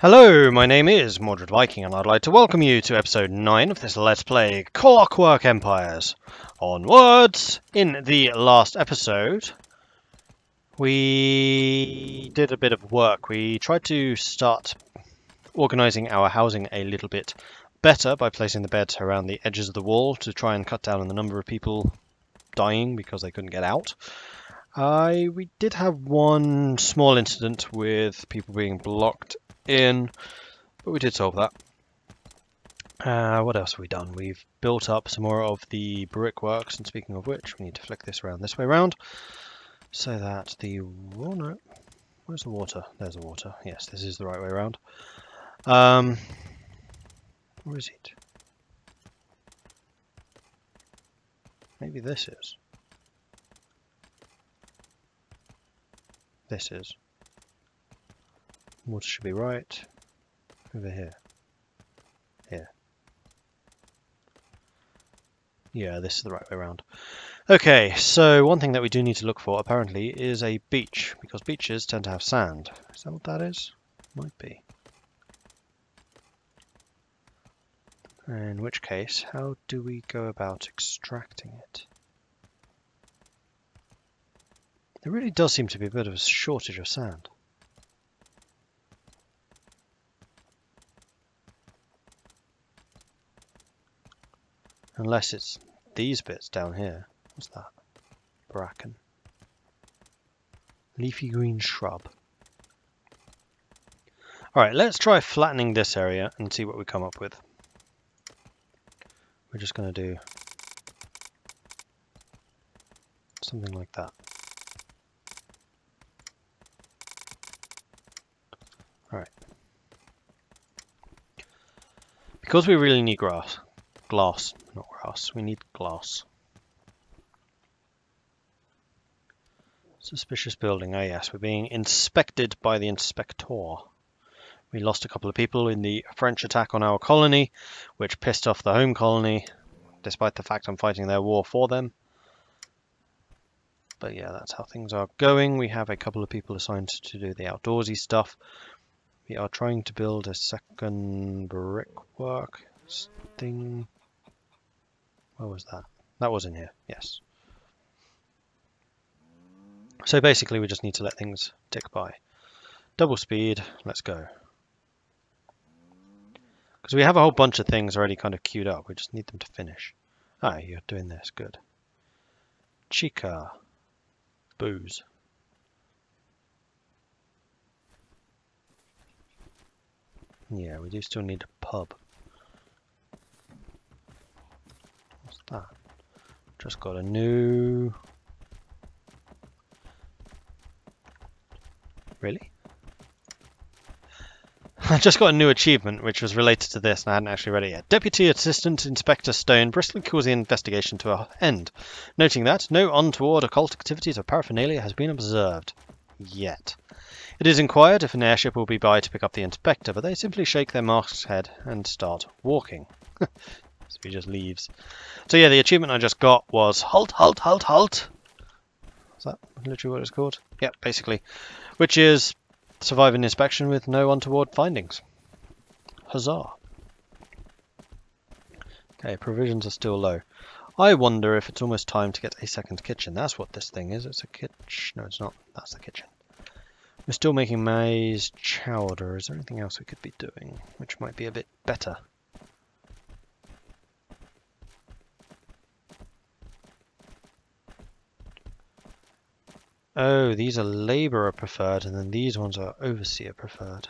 Hello, my name is Mordred Viking, and I'd like to welcome you to episode 9 of this Let's Play Clockwork Empires. Onwards! In the last episode, we did a bit of work. We tried to start organising our housing a little bit better by placing the beds around the edges of the wall to try and cut down on the number of people dying because they couldn't get out. We did have one small incident with people being blocked in, but we did solve that. What else have we done? We've built up some more of the brickworks, and speaking of which, we need to flick this around this way around so that the water... Where's the water? There's the water. Yes, this is the right way around. Where is it? Maybe this is. This is. Water should be right over here. Here. Yeah, this is the right way around. Okay, so one thing that we do need to look for apparently is a beach, because beaches tend to have sand. Is that what that is? Might be. In which case, how do we go about extracting it? There really does seem to be a bit of a shortage of sand. Unless it's these bits down here. What's that? Bracken. Leafy green shrub. Alright, let's try flattening this area and see what we come up with. We're just going to do something like that. Alright. Because we really need glass, not grass, we need glass. Suspicious building, oh yes, we're being inspected by the inspector. We lost a couple of people in the French attack on our colony, which pissed off the home colony, despite the fact I'm fighting their war for them. But yeah, that's how things are going. We have a couple of people assigned to do the outdoorsy stuff. We are trying to build a second brickwork thing. Where was that? That was in here, yes. So basically we just need to let things tick by. Double speed, let's go. Because we have a whole bunch of things already kind of queued up, we just need them to finish. Ah, you're doing this, good. Chica. Booze. Yeah, we do still need a pub. What's that? Just got a new... Really? I just got a new achievement which was related to this and I hadn't actually read it yet. Deputy Assistant Inspector Stone briskly calls the investigation to an end, noting that no untoward occult activities or paraphernalia has been observed. Yet. It is inquired if an airship will be by to pick up the inspector, but they simply shake their masked head and start walking. So he just leaves. So yeah, the achievement I just got was halt, halt, halt, halt. Is that literally what it's called? Yep, basically. Which is survive an inspection with no untoward findings. Huzzah. Okay, provisions are still low. I wonder if it's almost time to get a second kitchen. That's what this thing is. It's a kitchen. No, it's not. That's the kitchen. We're still making maize chowder. Is there anything else we could be doing which might be a bit better? Oh, these are labourer preferred, and then these ones are overseer preferred.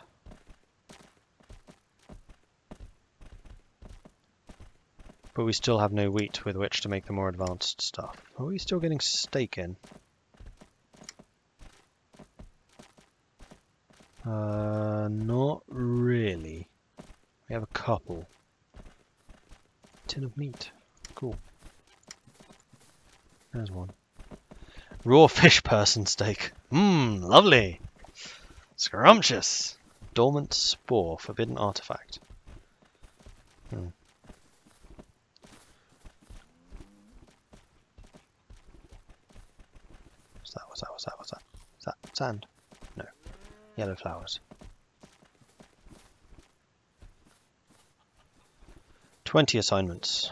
But we still have no wheat with which to make the more advanced stuff. Are we still getting steak in? Not really. We have a couple. Tin of meat. Cool. There's one. Raw fish person steak. Mmm, lovely. Scrumptious. Dormant spore. Forbidden artifact. What's that? What's that? What's that? What's that? Is that sand? No. Yellow flowers. 20 assignments.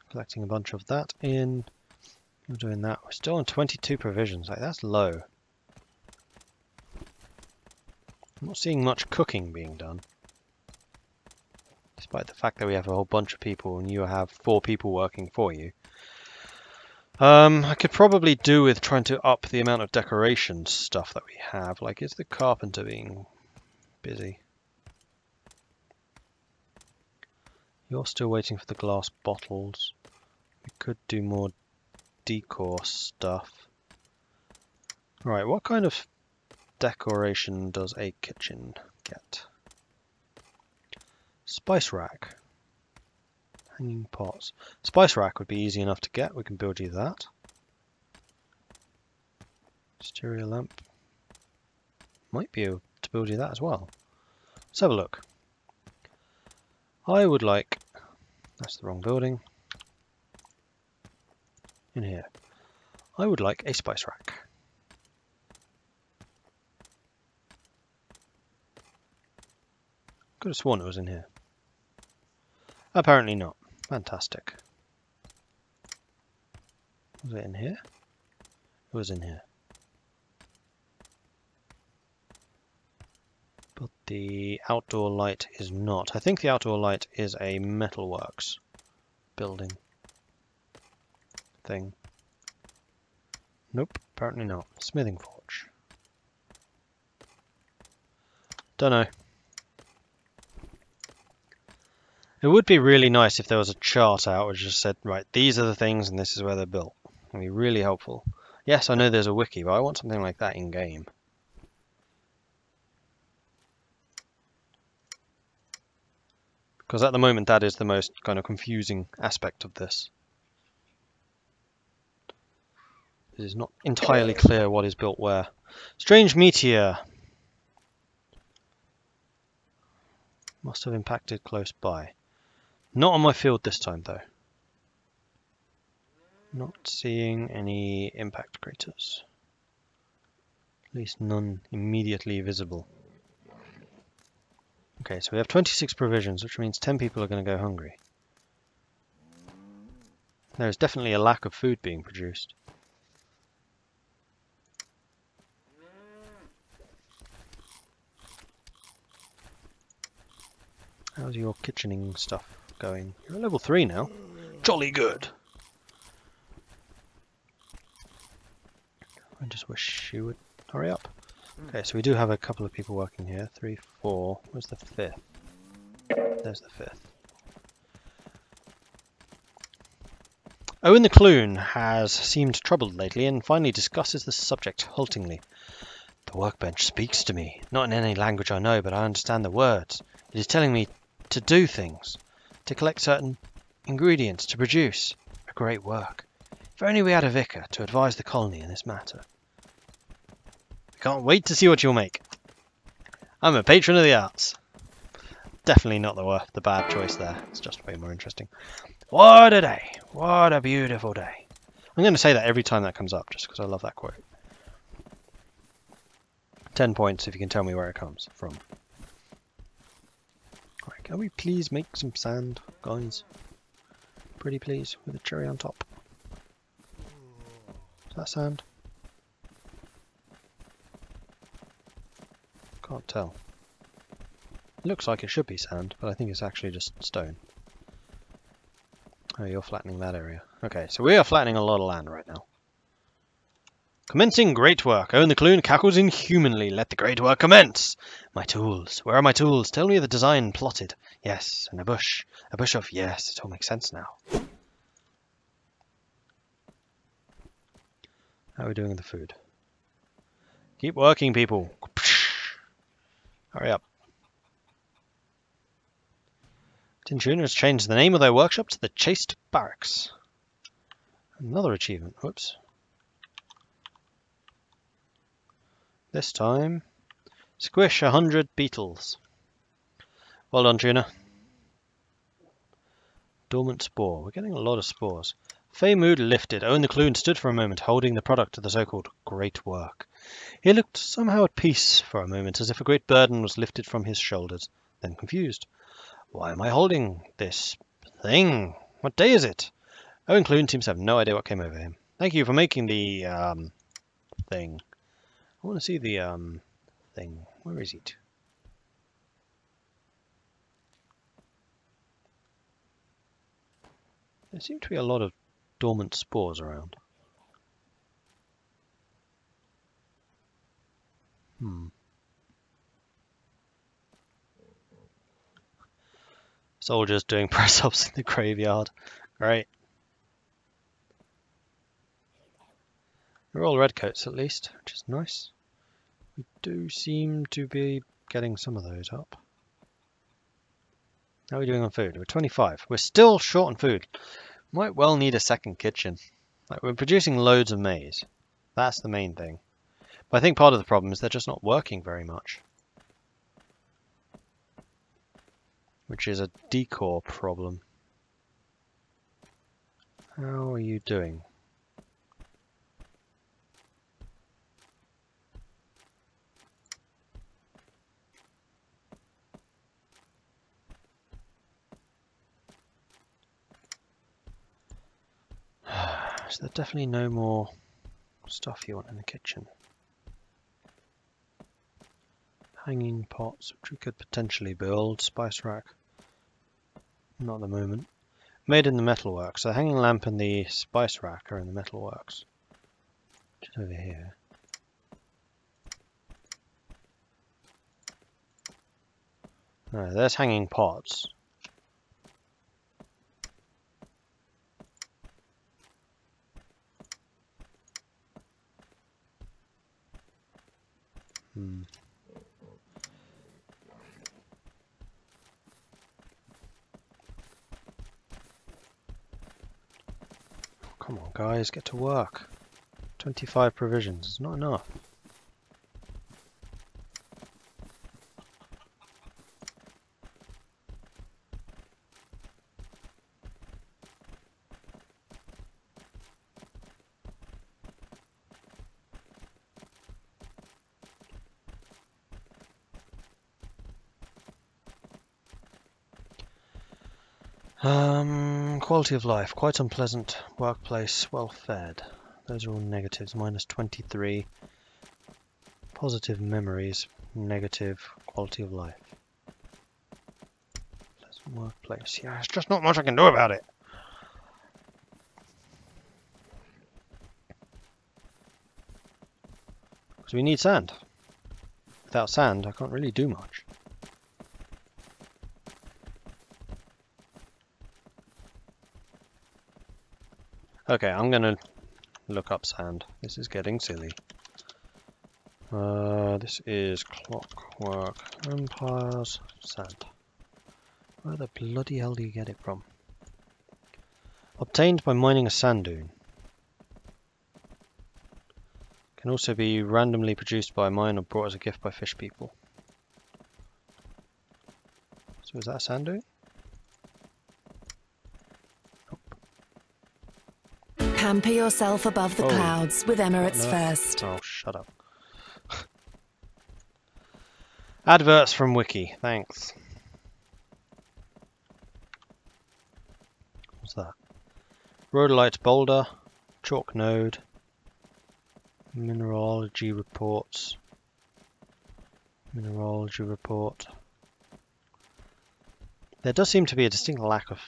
Collecting a bunch of that in. You're doing that. We're still on 22 provisions. Like, that's low. I'm not seeing much cooking being done. Despite the fact that we have a whole bunch of people and you have 4 people working for you. I could probably do with trying to up the amount of decoration stuff that we have. Like, is the carpenter being busy? You're still waiting for the glass bottles. We could do more decor stuff. Right, what kind of decoration does a kitchen get? Spice rack. Hanging pots. Spice rack would be easy enough to get. We can build you that. Stereo lamp. Might be able to build you that as well. Let's have a look. I would like... That's the wrong building. In here. I would like a spice rack. Could have sworn it was in here. Apparently not. Fantastic. Was it in here? It was in here. But the outdoor light is not. I think the outdoor light is a metalworks building thing. Nope, apparently not. Smithing forge. Don't know. It would be really nice if there was a chart out which just said, right, these are the things and this is where they're built. It would be really helpful. Yes, I know there's a wiki, but I want something like that in game. Because at the moment that is the most kind of confusing aspect of this. It is not entirely clear what is built where. Strange meteor. Must have impacted close by. Not on my field this time, though. Not seeing any impact craters. At least none immediately visible. Okay, so we have 26 provisions, which means 10 people are going to go hungry. There's definitely a lack of food being produced. How's your kitchening stuff going? You're at level 3 now. Jolly good. I just wish you would hurry up. Okay, so we do have a couple of people working here. 3, 4. Where's the 5th? There's the 5th. Owen the Clune has seemed troubled lately and finally discusses the subject haltingly. The workbench speaks to me, not in any language I know, but I understand the words. It is telling me to do things, to collect certain ingredients, to produce a great work. If only we had a vicar to advise the colony in this matter. I can't wait to see what you'll make. I'm a patron of the arts. Definitely not the bad choice there. It's just way more interesting. What a day. What a beautiful day. I'm going to say that every time that comes up, just because I love that quote. 10 points if you can tell me where it comes from. Right, can we please make some sand, guys? Pretty please, with a cherry on top. Is that sand? Can't tell. It looks like it should be sand, but I think it's actually just stone. Oh, you're flattening that area. Okay, so we are flattening a lot of land right now. Commencing great work. Owen the Clune cackles inhumanly. Let the great work commence. My tools. Where are my tools? Tell me the design plotted. Yes, and a bush. A bush of... Yes, it all makes sense now. How are we doing with the food? Keep working, people. Hurry up. Tinchuna has changed the name of their workshop to the Chaste Barracks. Another achievement. Whoops. This time, squish 100 beetles. Well done, Tuna. Dormant spore. We're getting a lot of spores. Fey mood lifted. Owen the Clune stood for a moment, holding the product of the so-called great work. He looked somehow at peace for a moment, as if a great burden was lifted from his shoulders, then confused. Why am I holding this thing. What day is it? Owen Clune seems to have no idea what came over him. Thank you for making the thing. I want to see the thing. Where is it? There seem to be a lot of dormant spores around. Soldiers doing press-ups in the graveyard. Great. They're all redcoats at least, which is nice. We do seem to be getting some of those up. How are we doing on food? We're 25. We're still short on food. Might well need a second kitchen. Like, we're producing loads of maize. That's the main thing. But I think part of the problem is they're just not working very much. Which is a decor problem. How are you doing? Is there definitely no more stuff you want in the kitchen? Hanging pots, which we could potentially build. Spice rack. Not at the moment. Made in the metalworks. So the hanging lamp and the spice rack are in the metalworks. Just over here. No, there's hanging pots. Come on, guys, get to work. 25 provisions is not enough. Quality of life, quite unpleasant. Workplace, well fed. Those are all negatives, minus 23. Positive memories, negative. Quality of life. Pleasant workplace. Yeah, there's just not much I can do about it. Because we need sand. Without sand, I can't really do much. Okay, I'm gonna look up sand. This is getting silly. This is Clockwork Empires sand. Where the bloody hell do you get it from? Obtained by mining a sand dune. Can also be randomly produced by a mine or brought as a gift by fish people. So is that a sand dune? Pamper yourself above the clouds with Emirates First. Oh, shut up. Adverts from Wiki, thanks. What's that? Rhodolite boulder, chalk node, mineralogy reports, mineralogy report. There does seem to be a distinct lack of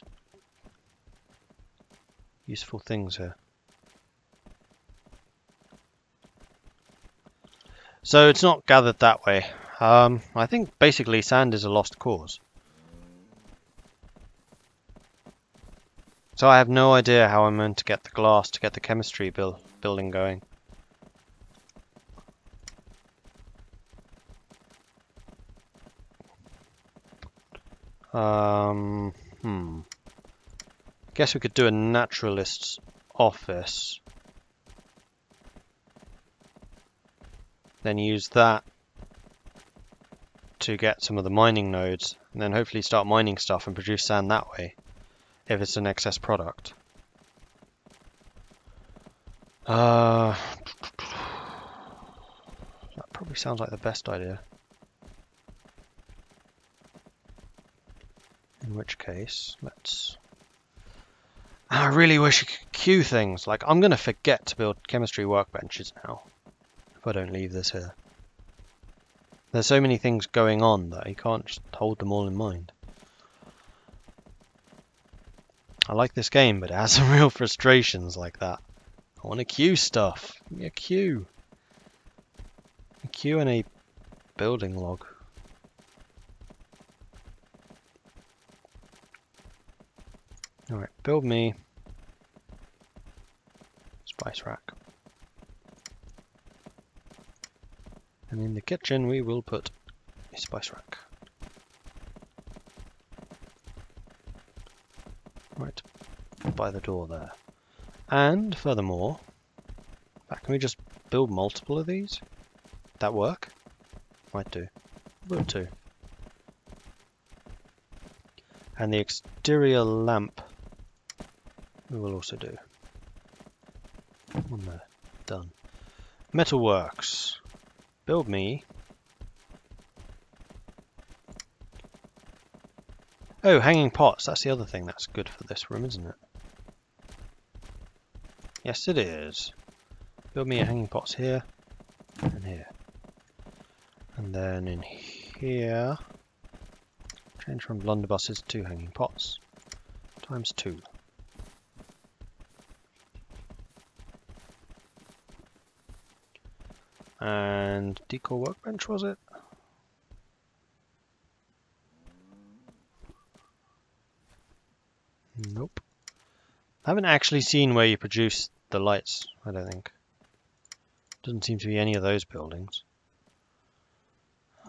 useful things here. So it's not gathered that way. I think basically sand is a lost cause. So I have no idea how I'm meant to get the glass to get the chemistry building going. Guess we could do a naturalist's office. Then use that to get some of the mining nodes, and then hopefully start mining stuff and produce sand that way, if it's an excess product. That probably sounds like the best idea. In which case, let's I really wish you could queue things. Like, I'm going to forget to build chemistry workbenches now if I don't leave this here. There's so many things going on that I can't just hold them all in mind. I like this game, but it has some real frustrations like that. I want to queue stuff. Give me a queue. A queue and a building log. Alright, build me spice rack. And in the kitchen we will put a spice rack. Right, by the door there. And furthermore, can we just build multiple of these? That work? Might do. Build two. And the exterior lamp we will also do. One there. Done. Metalworks. Build me. Oh, hanging pots. That's the other thing that's good for this room, isn't it? Yes, it is. Build me a hanging pots here and here. And then in here, change from blunderbusses to hanging pots. Times 2. And decor workbench, was it? Nope. I haven't actually seen where you produce the lights, I don't think. Doesn't seem to be any of those buildings.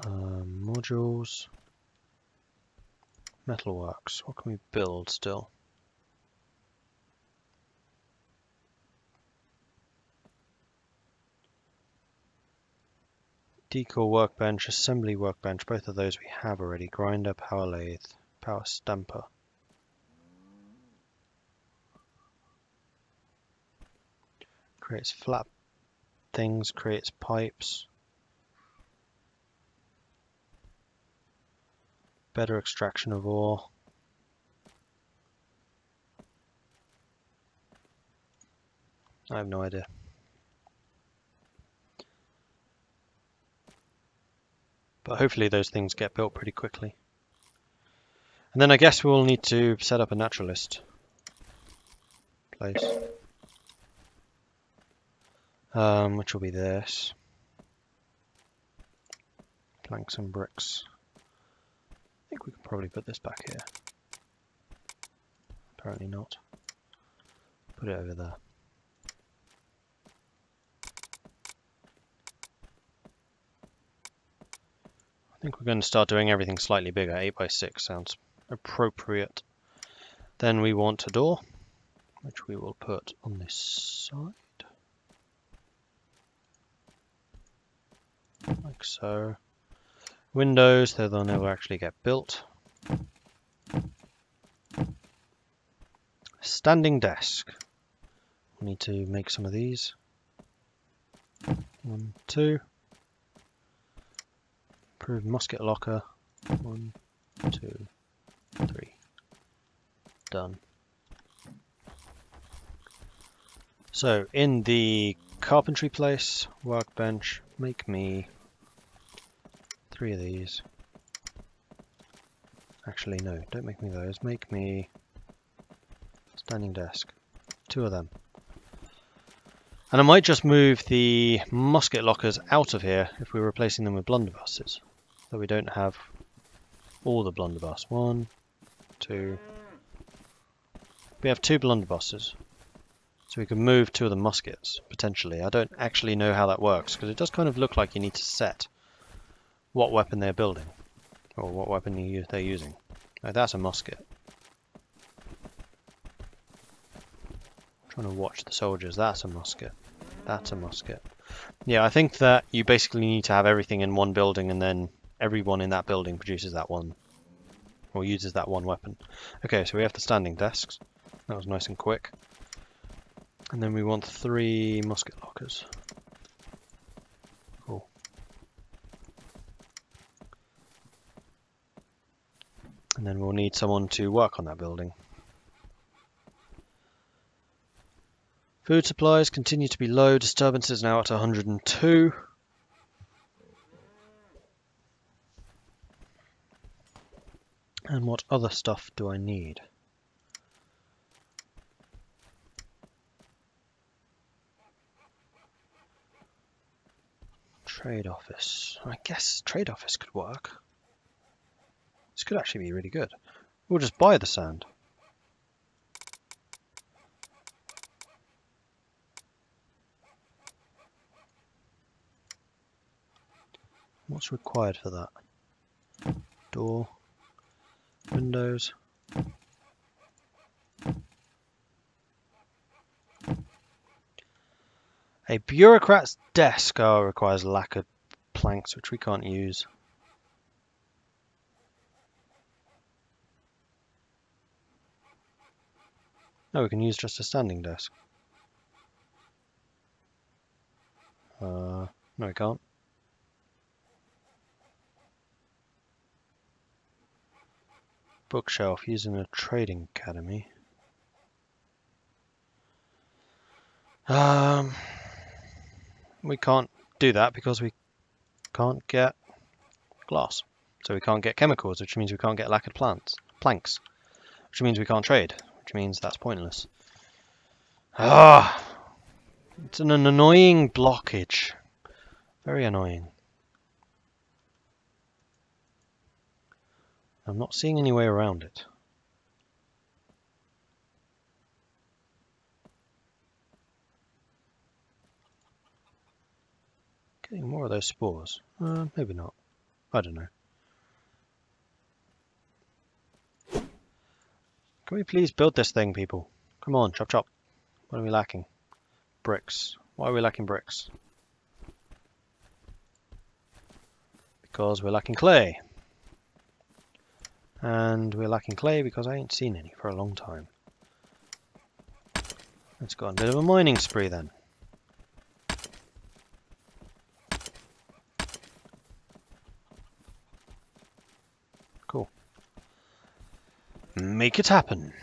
Modules. Metalworks. What can we build still? Decor workbench, assembly workbench, both of those we have already. Grinder, power lathe, power stamper. Creates flat things, creates pipes. Better extraction of ore. I have no idea. But hopefully those things get built pretty quickly. And then I guess we'll need to set up a naturalist place. Which will be this. Planks and bricks. I think we can probably put this back here. Apparently not. Put it over there. I think we're going to start doing everything slightly bigger. 8x6 sounds appropriate. Then we want a door, which we will put on this side. Like so. Windows, though they'll never actually get built. Standing desk. We need to make some of these. 1, 2. Improved musket locker. 1, 2, 3. Done. So in the carpentry place, workbench, make me 3 of these. Actually, no, don't make me those. Make me standing desk. 2 of them. And I might just move the musket lockers out of here if we're replacing them with blunderbusses. So we don't have all the blunderbuss. 1, 2. We have 2 blunderbusses. So we can move 2 of the muskets, potentially. I don't actually know how that works, because it does kind of look like you need to set what weapon they're building, or what weapon they're using. Oh, that's a musket. I'm trying to watch the soldiers. That's a musket. That's a musket. Yeah, I think that you basically need to have everything in one building, and then everyone in that building produces that one, or uses that one weapon. Okay, so we have the standing desks. That was nice and quick. And then we want 3 musket lockers. Cool. And then we'll need someone to work on that building. Food supplies continue to be low. Disturbance is now at 102. And what other stuff do I need? Trade office. I guess trade office could work. This could actually be really good. We'll just buy the sand. What's required for that? Door. Windows. A bureaucrat's desk requires lacquered planks, which we can't use. No, we can use just a standing desk. No, we can't. Bookshelf used in a trading academy. We can't do that because we can't get glass. So we can't get chemicals, which means we can't get lacquered planks, which means we can't trade, which means that's pointless. It's an annoying blockage. Very annoying. I'm not seeing any way around it. Getting more of those spores. Maybe not. I don't know. Can we please build this thing, people? Come on, chop chop. What are we lacking? Bricks. Why are we lacking bricks? Because we're lacking clay. And we're lacking clay because I ain't seen any for a long time. Let's go on a bit of a mining spree then. Cool. Make it happen.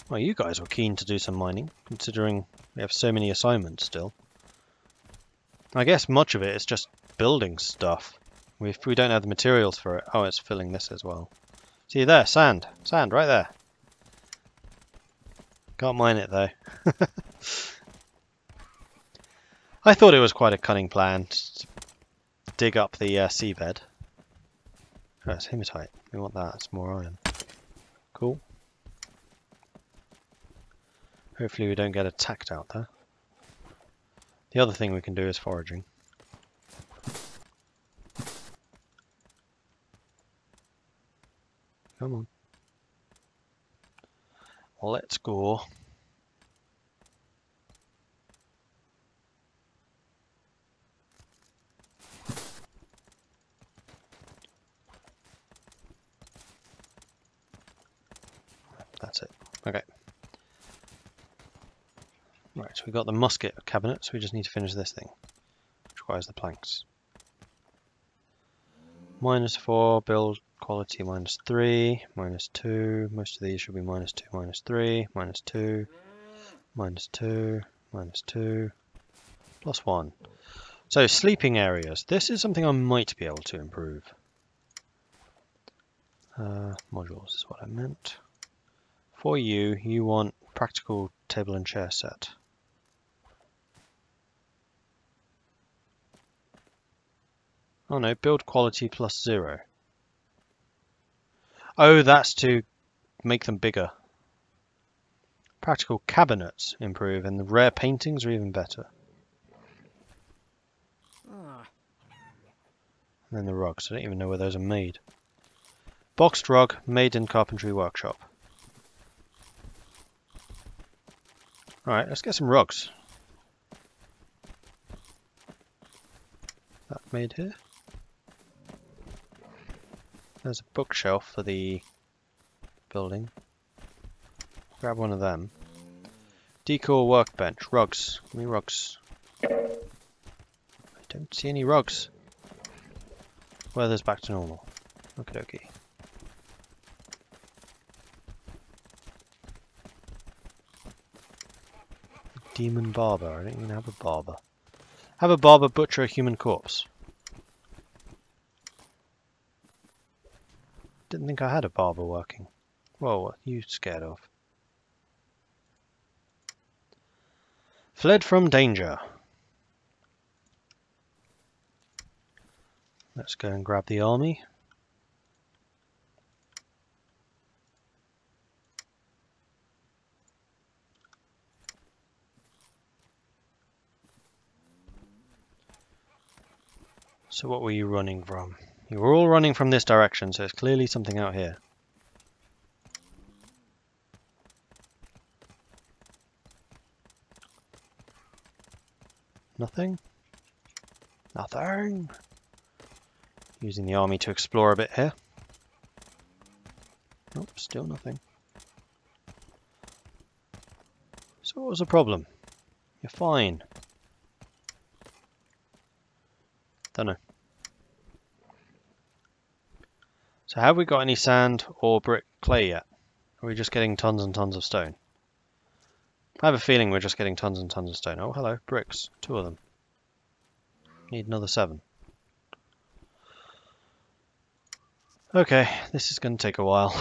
Well, you guys were keen to do some mining, considering we have so many assignments still. I guess much of it is just building stuff. We don't have the materials for it. Oh, it's filling this as well. See there, sand. Sand, right there. Can't mine it, though. I thought it was quite a cunning plan to dig up the seabed. Oh, it's hematite. We want that. It's more iron. Cool. Hopefully we don't get attacked out there. The other thing we can do is foraging. Come on. Let's go. That's it. Okay. Right, so we've got the musket cabinet, so we just need to finish this thing, which requires the planks. -4, build quality -3, -2, most of these should be -2, -3, -2, -2, -2, +1. So sleeping areas, this is something I might be able to improve. Modules is what I meant. For you, you want practical table and chair set. Oh no, build quality +0. Oh, that's to make them bigger. Practical cabinets improve, and the rare paintings are even better. And then the rugs, I don't even know where those are made. Boxed rug, made in carpentry workshop. Alright, let's get some rugs. That made here. There's a bookshelf for the building. Grab one of them. Decor workbench. Rugs. Give me rugs. I don't see any rugs. Weather's back to normal. Okie dokie. Demon barber. I don't even have a barber. Have a barber butcher a human corpse. Didn't think I had a barber working. Whoa, what are you scared of? Fled from danger. Let's go and grab the army. So what were you running from? You were all running from this direction, so it's clearly something out here. Nothing? Nothing! Using the army to explore a bit here. Nope, still nothing. So what was the problem? You're fine. Don't know. So have we got any sand or brick clay yet? Are we just getting tons and tons of stone? I have a feeling we're just getting tons and tons of stone. Oh, hello, bricks. 2 of them. Need another 7. Okay, this is going to take a while.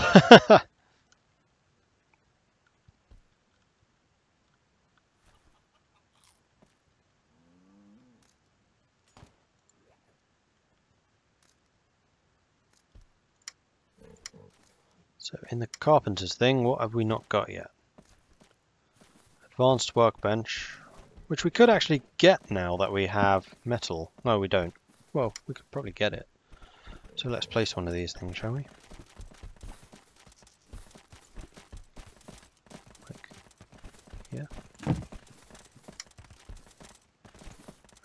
So in the carpenter's thing, what have we not got yet? Advanced workbench, which we could actually get now that we have metal. No, we don't. Well, we could probably get it. So let's place one of these things, shall we? Like here.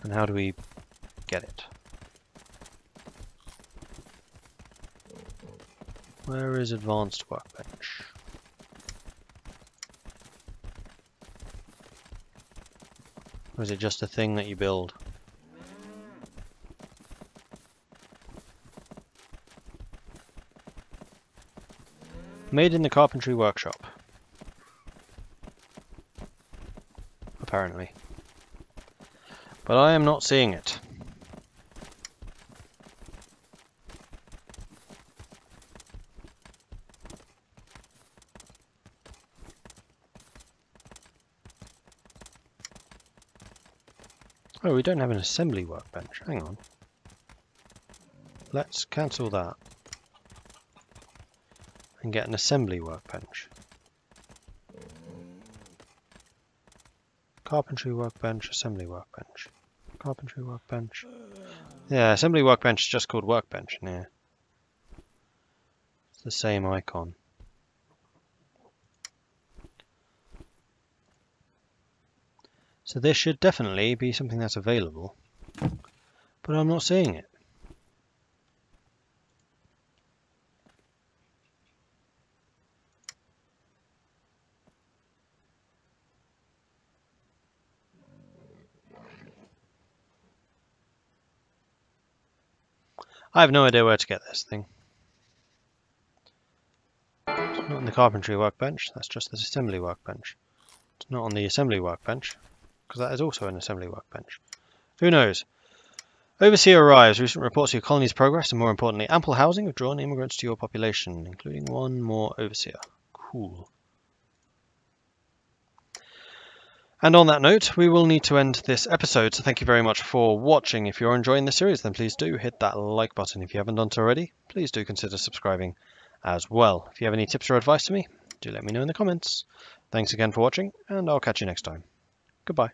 And how do we get it? Where is advanced workbench? Or is it just a thing that you build? Made in the carpentry workshop. Apparently. But I am not seeing it. Oh, we don't have an assembly workbench. Hang on. Let's cancel that. And get an assembly workbench. Carpentry workbench, assembly workbench. Carpentry workbench. Yeah, assembly workbench is just called workbench in here. It's the same icon. So this should definitely be something that's available, but I'm not seeing it. I have no idea where to get this thing. It's not in the carpentry workbench, that's just the assembly workbench. It's not on the assembly workbench, because that is also an assembly workbench. Who knows? Overseer arrives. Recent reports of your colony's progress and, more importantly, ample housing have drawn immigrants to your population, including 1 more overseer. Cool. And on that note, we will need to end this episode, so thank you very much for watching. If you're enjoying the series, then please do hit that like button. If you haven't done so already, please do consider subscribing as well. If you have any tips or advice to me, do let me know in the comments. Thanks again for watching, and I'll catch you next time. Goodbye.